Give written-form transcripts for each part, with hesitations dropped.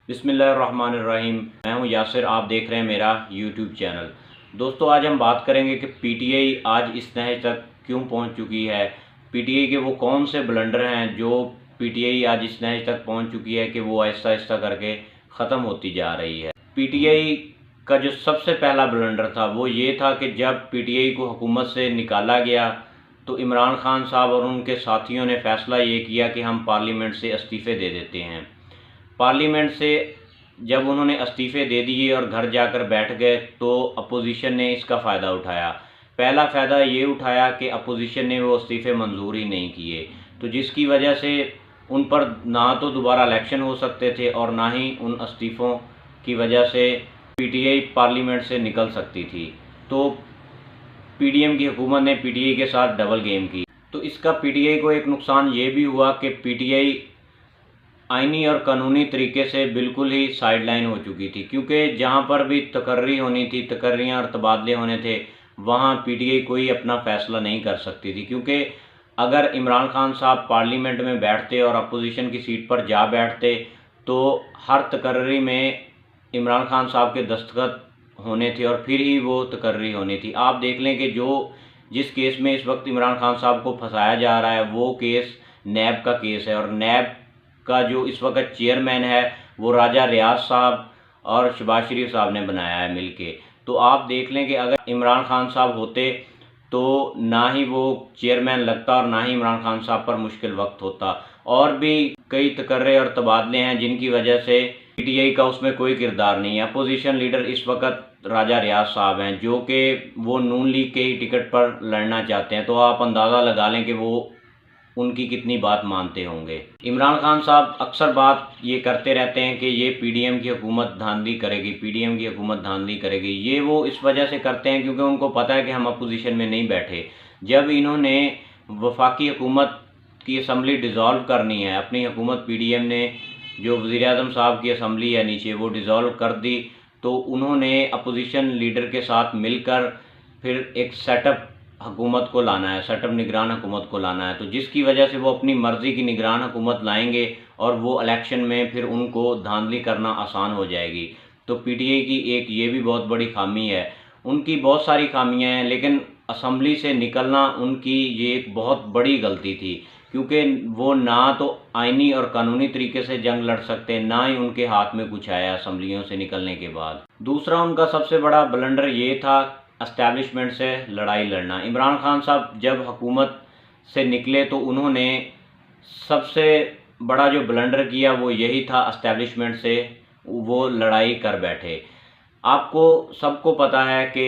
बिस्मिल्लाहिर्रहमानिर्रहीम। मैं हूं यासिर, आप देख रहे हैं मेरा यूट्यूब चैनल। दोस्तों, आज हम बात करेंगे कि पीटीआई आज इस नहज तक क्यों पहुंच चुकी है। पीटीआई के वो कौन से ब्लंडर हैं जो पीटीआई आज इस नहज तक पहुंच चुकी है कि वो आहिस्ता आहिस्ता करके ख़त्म होती जा रही है। पीटीआई का जो सबसे पहला ब्लंडर था वो ये था कि जब पीटीआई को हुकूमत से निकाला गया तो इमरान खान साहब और उनके साथियों ने फ़ैसला ये किया कि हम पार्लियामेंट से इस्तीफ़े दे देते हैं। पार्लियामेंट से जब उन्होंने इस्तीफ़े दे दिए और घर जाकर बैठ गए तो अपोजिशन ने इसका फ़ायदा उठाया। पहला फ़ायदा ये उठाया कि अपोजिशन ने वो इस्तीफ़े मंजूर ही नहीं किए, तो जिसकी वजह से उन पर ना तो दोबारा इलेक्शन हो सकते थे और ना ही उन इस्तीफ़ों की वजह से पीटीआई पार्लियामेंट से निकल सकती थी। तो पीडीएम की हुकूमत ने पीटीआई के साथ डबल गेम की। तो इसका पीटीआई को एक नुकसान ये भी हुआ कि पीटीआई आइनी और कानूनी तरीके से बिल्कुल ही साइड लाइन हो चुकी थी, क्योंकि जहाँ पर भी तकर्री होनी थी, तकर्रियाँ और तबादले होने थे, वहाँ पीटीआई कोई अपना फ़ैसला नहीं कर सकती थी। क्योंकि अगर इमरान खान साहब पार्लियामेंट में बैठते और अपोजिशन की सीट पर जा बैठते तो हर तकर्री में इमरान खान साहब के दस्तखत होने थे और फिर ही वो तकर्री होनी थी। आप देख लें कि जिस केस में इस वक्त इमरान खान साहब को फंसाया जा रहा है वो केस नैब का केस है, और नैब का जो इस वक्त चेयरमैन है वो राजा रियाज साहब और शहबाज शरीफ साहब ने बनाया है मिलके। तो आप देख लें कि अगर इमरान खान साहब होते तो ना ही वो चेयरमैन लगता और ना ही इमरान खान साहब पर मुश्किल वक्त होता। और भी कई तकर्रे और तबादले हैं जिनकी वजह से पीटीआई का उसमें कोई किरदार नहीं है। अपोजिशन लीडर इस वक्त राजा रियाज साहब हैं जो कि वो नून लीग के ही टिकट पर लड़ना चाहते हैं। तो आप अंदाज़ा लगा लें कि वो उनकी कितनी बात मानते होंगे। इमरान खान साहब अक्सर बात ये करते रहते हैं कि ये पीडीएम की हुकूमत धांधली करेगी, पीडीएम की हुकूमत धांधली करेगी। ये वो इस वजह से करते हैं क्योंकि उनको पता है कि हम अपोजिशन में नहीं बैठे। जब इन्होंने वफाकी हुकूमत की असम्बली डिज़ोल्व करनी है, अपनी हुकूमत पीडीएम ने जो वज़ीर-ए-आज़म साहब की असम्बली है नीचे वो डिज़ोल्व कर दी, तो उन्होंने अपोजिशन लीडर के साथ मिलकर फिर एक सेटअप हुकूमत को लाना है, सेटअप निगरान हुकूमत को लाना है। तो जिसकी वजह से वो अपनी मर्ज़ी की निगरान हुकूमत लाएंगे और वो इलेक्शन में फिर उनको धांधली करना आसान हो जाएगी। तो पीटीआई की एक ये भी बहुत बड़ी खामी है। उनकी बहुत सारी खामियां हैं, लेकिन असम्बली से निकलना उनकी ये एक बहुत बड़ी गलती थी, क्योंकि वो ना तो आइनी और कानूनी तरीके से जंग लड़ सकते, ना ही उनके हाथ में कुछ आया असम्बलियों से निकलने के बाद। दूसरा उनका सबसे बड़ा ब्लंडर ये था एस्टैब्लिशमेंट से लड़ाई लड़ना। इमरान खान साहब जब हुकूमत से निकले तो उन्होंने सबसे बड़ा जो ब्लंडर किया वो यही था, एस्टैब्लिशमेंट से वो लड़ाई कर बैठे। आपको सबको पता है कि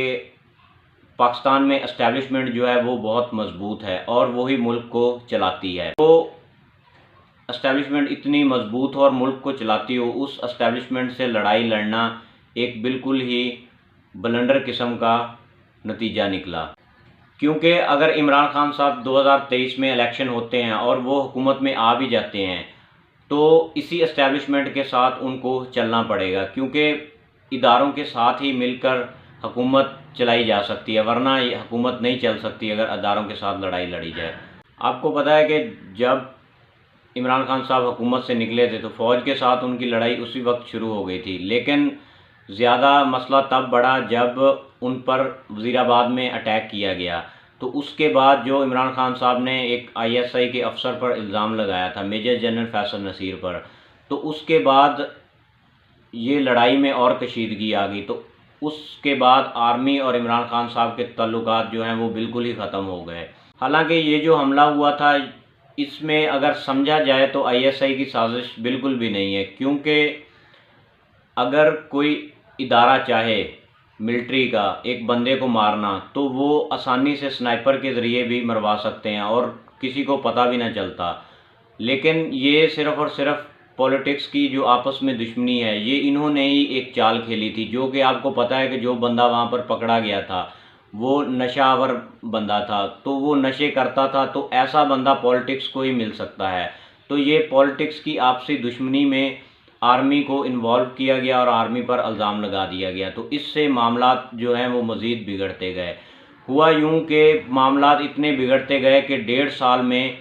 पाकिस्तान में एस्टैब्लिशमेंट जो है वो बहुत मजबूत है और वही मुल्क को चलाती है। तो एस्टैब्लिशमेंट इतनी मजबूत हो और मुल्क को चलाती हो, उस एस्टैब्लिशमेंट से लड़ाई लड़ना एक बिल्कुल ही ब्लंडर किस्म का नतीजा निकला। क्योंकि अगर इमरान खान साहब 2023 में इलेक्शन होते हैं और वो हुकूमत में आ भी जाते हैं तो इसी एस्टैब्लिशमेंट के साथ उनको चलना पड़ेगा, क्योंकि इदारों के साथ ही मिलकर हुकूमत चलाई जा सकती है, वरना ये हुकूमत नहीं चल सकती अगर इदारों के साथ लड़ाई लड़ी जाए। आपको पता है कि जब इमरान खान साहब हुकूमत से निकले थे तो फ़ौज के साथ उनकी लड़ाई उसी वक्त शुरू हो गई थी, लेकिन ज़्यादा मसला तब बढ़ा जब उन पर वज़ीराबाद में अटैक किया गया। तो उसके बाद जो इमरान खान साहब ने एक आईएसआई के अफसर पर इल्ज़ाम लगाया था, मेजर जनरल फैसल नसीर पर, तो उसके बाद ये लड़ाई में और कशीदगी आ गई। तो उसके बाद आर्मी और इमरान खान साहब के ताल्लुकात जो हैं वो बिल्कुल ही ख़त्म हो गए। हालांकि ये जो हमला हुआ था इसमें अगर समझा जाए तो आईएसआई की साजिश बिल्कुल भी नहीं है, क्योंकि अगर कोई इदारा चाहे मिलिट्री का एक बंदे को मारना तो वो आसानी से स्नाइपर के ज़रिए भी मरवा सकते हैं और किसी को पता भी ना चलता। लेकिन ये सिर्फ़ और सिर्फ पॉलिटिक्स की जो आपस में दुश्मनी है, ये इन्होंने ही एक चाल खेली थी, जो कि आपको पता है कि जो बंदा वहाँ पर पकड़ा गया था वो नशावर बंदा था, तो वो नशे करता था, तो ऐसा बंदा पॉलिटिक्स को ही मिल सकता है। तो ये पॉलिटिक्स की आपसी दुश्मनी में आर्मी को इन्वॉल्व किया गया और आर्मी पर इल्ज़ाम लगा दिया गया। तो इससे मामलात जो हैं वो मज़ीद बिगड़ते गए। हुआ यूं कि मामलात इतने बिगड़ते गए कि 1.5 साल में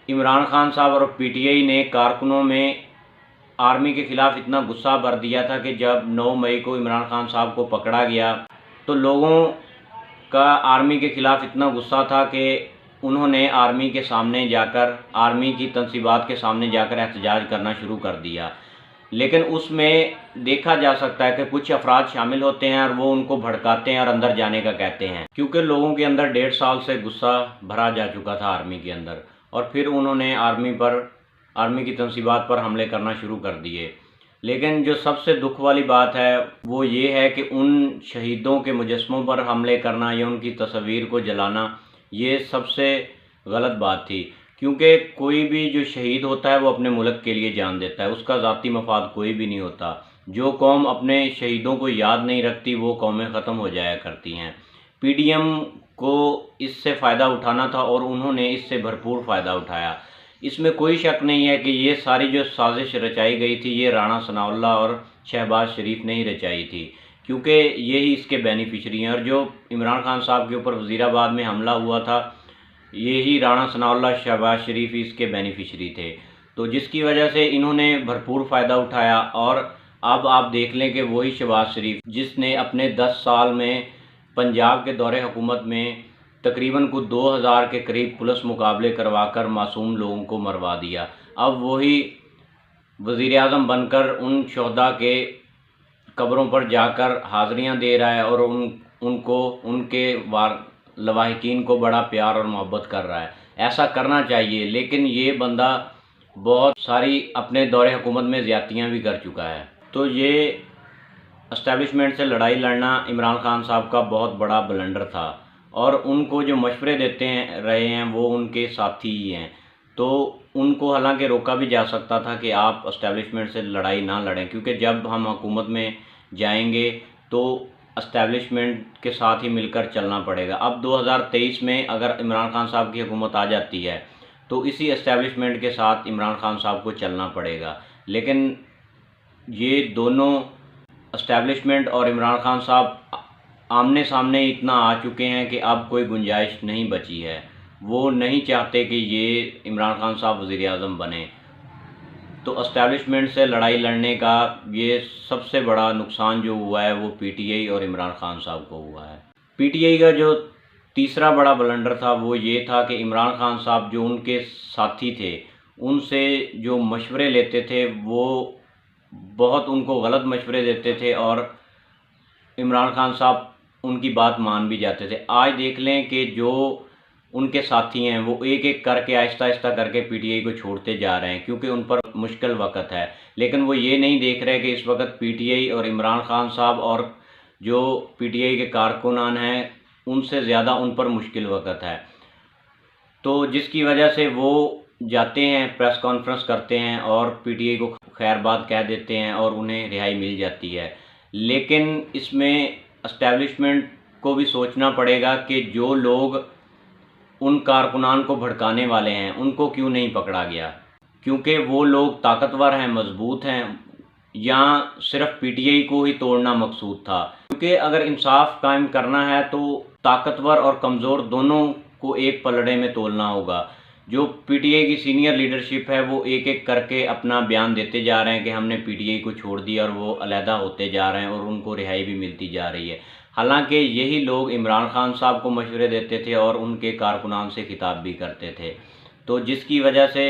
इमरान खान साहब और पीटीआई ने कारकुनों में आर्मी के ख़िलाफ़ इतना गुस्सा भर दिया था कि जब 9 मई को इमरान खान साहब को पकड़ा गया तो लोगों का आर्मी के ख़िलाफ़ इतना गुस्सा था कि उन्होंने आर्मी के सामने जाकर, आर्मी की तंसीबात के सामने जाकर एहतजाज करना शुरू कर दिया। लेकिन उसमें देखा जा सकता है कि कुछ अफराद शामिल होते हैं और वो उनको भड़काते हैं और अंदर जाने का कहते हैं, क्योंकि लोगों के अंदर 1.5 साल से गुस्सा भरा जा चुका था आर्मी के अंदर, और फिर उन्होंने आर्मी की तंसीबात पर हमले करना शुरू कर दिए। लेकिन जो सबसे दुख वाली बात है वो ये है कि उन शहीदों के मुजस्समों पर हमले करना या उनकी तस्वीर को जलाना, ये सबसे गलत बात थी, क्योंकि कोई भी जो शहीद होता है वो अपने मुल्क के लिए जान देता है, उसका ज़ाती मफाद कोई भी नहीं होता। जो कौम अपने शहीदों को याद नहीं रखती वो कौमें ख़त्म हो जाया करती हैं। पीडीएम को इससे फ़ायदा उठाना था और उन्होंने इससे भरपूर फ़ायदा उठाया। इसमें कोई शक नहीं है कि ये सारी जो साजिश रचाई गई थी ये राणा सनाउल्लाह और शहबाज शरीफ ने ही रचाई थी, क्योंकि यही इसके बेनिफिशरी हैं। और जो इमरान खान साहब के ऊपर वज़ीराबाद में हमला हुआ था, यही राणा सनाउल्लाह शहबाज शरीफ इसके बेनिफिशरी थे, तो जिसकी वजह से इन्होंने भरपूर फ़ायदा उठाया। और अब आप देख लें कि वही शहबाज शरीफ जिसने अपने 10 साल में पंजाब के दौरे हुकूमत में तकरीबन कुछ 2000 के करीब पुलिस मुकाबले करवाकर मासूम लोगों को मरवा दिया, अब वही वज़ीर-ए-आज़म बनकर उन शहदा के कब्रों पर जाकर हाज़िरियाँ दे रहा है और उनको उनके लवाहिकीन को बड़ा प्यार और मोहब्बत कर रहा है। ऐसा करना चाहिए, लेकिन ये बंदा बहुत सारी अपने दौरे हुकूमत में ज़्यादतियाँ भी कर चुका है। तो ये एस्टेब्लिशमेंट से लड़ाई लड़ना इमरान खान साहब का बहुत बड़ा ब्लंडर था, और उनको जो मशवरे देते रहे हैं वो उनके साथी ही हैं। तो उनको हालांकि रोका भी जा सकता था कि आप एस्टेब्लिशमेंट से लड़ाई ना लड़ें, क्योंकि जब हम हुकूमत में जाएंगे तो एस्टेब्लिशमेंट के साथ ही मिलकर चलना पड़ेगा। अब 2023 में अगर इमरान खान साहब की हुकूमत आ जाती है तो इसी एस्टेब्लिशमेंट के साथ इमरान खान साहब को चलना पड़ेगा। लेकिन ये दोनों एस्टेब्लिशमेंट और इमरान खान साहब आमने सामने इतना आ चुके हैं कि अब कोई गुंजाइश नहीं बची है। वो नहीं चाहते कि ये इमरान खान साहब वज़ीर-ए-आज़म बने। तो एस्टेब्लिशमेंट से लड़ाई लड़ने का ये सबसे बड़ा नुकसान जो हुआ है वो पीटीआई और इमरान खान साहब को हुआ है। पीटीआई का जो तीसरा बड़ा ब्लंडर था वो ये था कि इमरान खान साहब जो उनके साथी थे उनसे जो मशवरे लेते थे वो बहुत उनको गलत मशवरे देते थे और इमरान खान साहब उनकी बात मान भी जाते थे। आज देख लें कि जो उनके साथी हैं वो एक एक करके आहिस्ता आहिस्ता करके पीटीआई को छोड़ते जा रहे हैं, क्योंकि उन पर मुश्किल वक्त है। लेकिन वो ये नहीं देख रहे कि इस वक्त पीटीआई और इमरान खान साहब और जो पीटीआई के कारकुनान हैं उनसे ज़्यादा उन पर मुश्किल वक्त है। तो जिसकी वजह से वो जाते हैं, प्रेस कॉन्फ्रेंस करते हैं और पीटीआई को खैरबाद कह देते हैं और उन्हें रिहाई मिल जाती है। लेकिन इसमें एस्टेब्लिशमेंट को भी सोचना पड़ेगा कि जो लोग उन कारकुनान को भड़काने वाले हैं उनको क्यों नहीं पकड़ा गया, क्योंकि वो लोग ताकतवर हैं, मजबूत हैं, या सिर्फ पीटीआई को ही तोड़ना मकसूद था। क्योंकि अगर इंसाफ कायम करना है तो ताकतवर और कमज़ोर दोनों को एक पलड़े में तोलना होगा। जो पीटीआई की सीनियर लीडरशिप है वो एक एक करके अपना बयान देते जा रहे हैं कि हमने पीटीआई को छोड़ दिया, और वो अलहदा होते जा रहे हैं और उनको रिहाई भी मिलती जा रही है। हालांकि यही लोग इमरान खान साहब को मशवरे देते थे और उनके कारकुनान से खिताब भी करते थे। तो जिसकी वजह से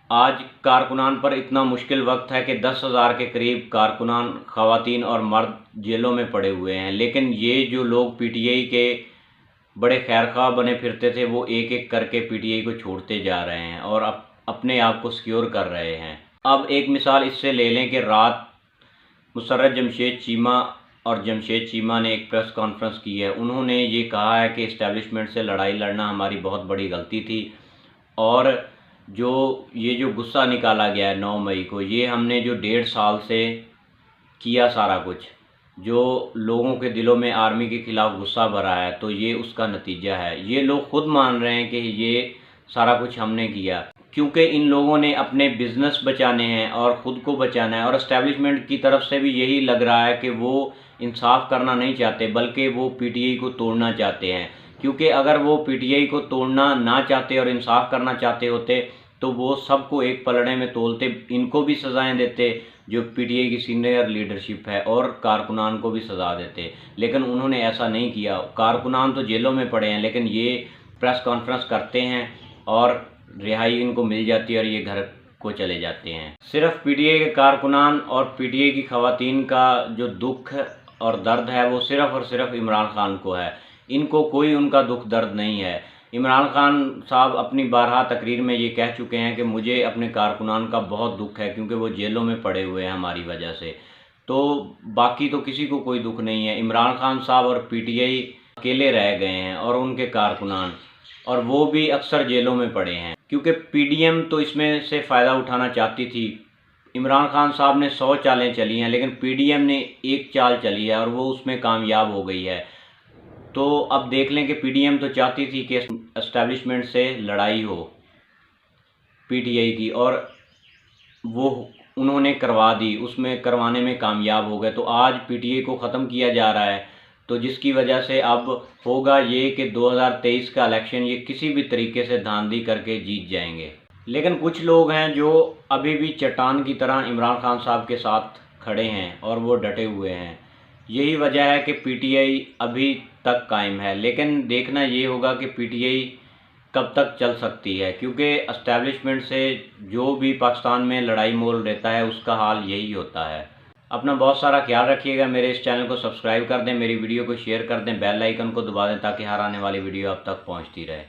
आज कारकुनान पर इतना मुश्किल वक्त है कि 10,000 के करीब कारकुनान, ख़वातीन और मर्द जेलों में पड़े हुए हैं। लेकिन ये जो लोग पीटीआई के बड़े खैरख्वाह बने फिरते थे वो एक एक करके पीटीआई को छोड़ते जा रहे हैं और अपने आप को सिक्योर कर रहे हैं। अब एक मिसाल इससे ले लें कि रात मुसर्रत जमशेद चीमा और जमशेद चीमा ने एक प्रेस कॉन्फ्रेंस की है। उन्होंने ये कहा है कि इस्टेब्लिशमेंट से लड़ाई लड़ना हमारी बहुत बड़ी गलती थी, और ये जो गुस्सा निकाला गया है 9 मई को, ये हमने जो 1.5 साल से किया सारा कुछ, जो लोगों के दिलों में आर्मी के ख़िलाफ़ गुस्सा भरा है, तो ये उसका नतीजा है। ये लोग खुद मान रहे हैं कि ये सारा कुछ हमने किया, क्योंकि इन लोगों ने अपने बिज़नेस बचाने हैं और ख़ुद को बचाना है। और एस्टेब्लिशमेंट की तरफ से भी यही लग रहा है कि वो इंसाफ करना नहीं चाहते, बल्कि वो पीटीआई को तोड़ना चाहते हैं। क्योंकि अगर वो पीटीआई को तोड़ना ना चाहते और इंसाफ करना चाहते होते तो वो सबको एक पलड़े में तोलते, इनको भी सज़ाएं देते जो पीटीआई की सीनियर लीडरशिप है, और कारकुनान को भी सज़ा देते। लेकिन उन्होंने ऐसा नहीं किया। कारकुनान तो जेलों में पड़े हैं, लेकिन ये प्रेस कॉन्फ्रेंस करते हैं और रिहाई इनको मिल जाती है और ये घर को चले जाते हैं। सिर्फ पीटीआई के कारकुनान और पीटीआई की ख़वातीन का जो दुख और दर्द है वो सिर्फ़ और सिर्फ इमरान खान को है। इनको कोई उनका दुख दर्द नहीं है। इमरान खान साहब अपनी बारहा तकरीर में ये कह चुके हैं कि मुझे अपने कारकुनान का बहुत दुख है, क्योंकि वो जेलों में पड़े हुए हैं हमारी वजह से। तो बाकी तो किसी को कोई दुख नहीं है। इमरान खान साहब और पीटीआई अकेले रह गए हैं, और उनके कारकुनान, और वो भी अक्सर जेलों में पड़े हैं, क्योंकि पीडीएम तो इसमें से फ़ायदा उठाना चाहती थी। इमरान खान साहब ने 100 चालें चली हैं, लेकिन पीडीएम ने एक चाल चली है और वो उसमें कामयाब हो गई है। तो अब देख लें कि पीडीएम तो चाहती थी कि एस्टेब्लिशमेंट से लड़ाई हो पीटीआई की, और वो उन्होंने करवा दी, उसमें करवाने में कामयाब हो गए। तो आज पीटीआई को ख़त्म किया जा रहा है, तो जिसकी वजह से अब होगा ये कि 2023 का इलेक्शन ये किसी भी तरीके से धांधली करके जीत जाएंगे। लेकिन कुछ लोग हैं जो अभी भी चट्टान की तरह इमरान खान साहब के साथ खड़े हैं और वो डटे हुए हैं। यही वजह है कि पीटीआई अभी तक कायम है। लेकिन देखना ये होगा कि पीटीआई कब तक चल सकती है, क्योंकि एस्टेब्लिशमेंट से जो भी पाकिस्तान में लड़ाई मोल रहता है उसका हाल यही होता है। अपना बहुत सारा ख्याल रखिएगा। मेरे इस चैनल को सब्सक्राइब कर दें, मेरी वीडियो को शेयर कर दें, बेल आइकन को दबा दें ताकि हर आने वाली वीडियो आप तक पहुंचती रहे।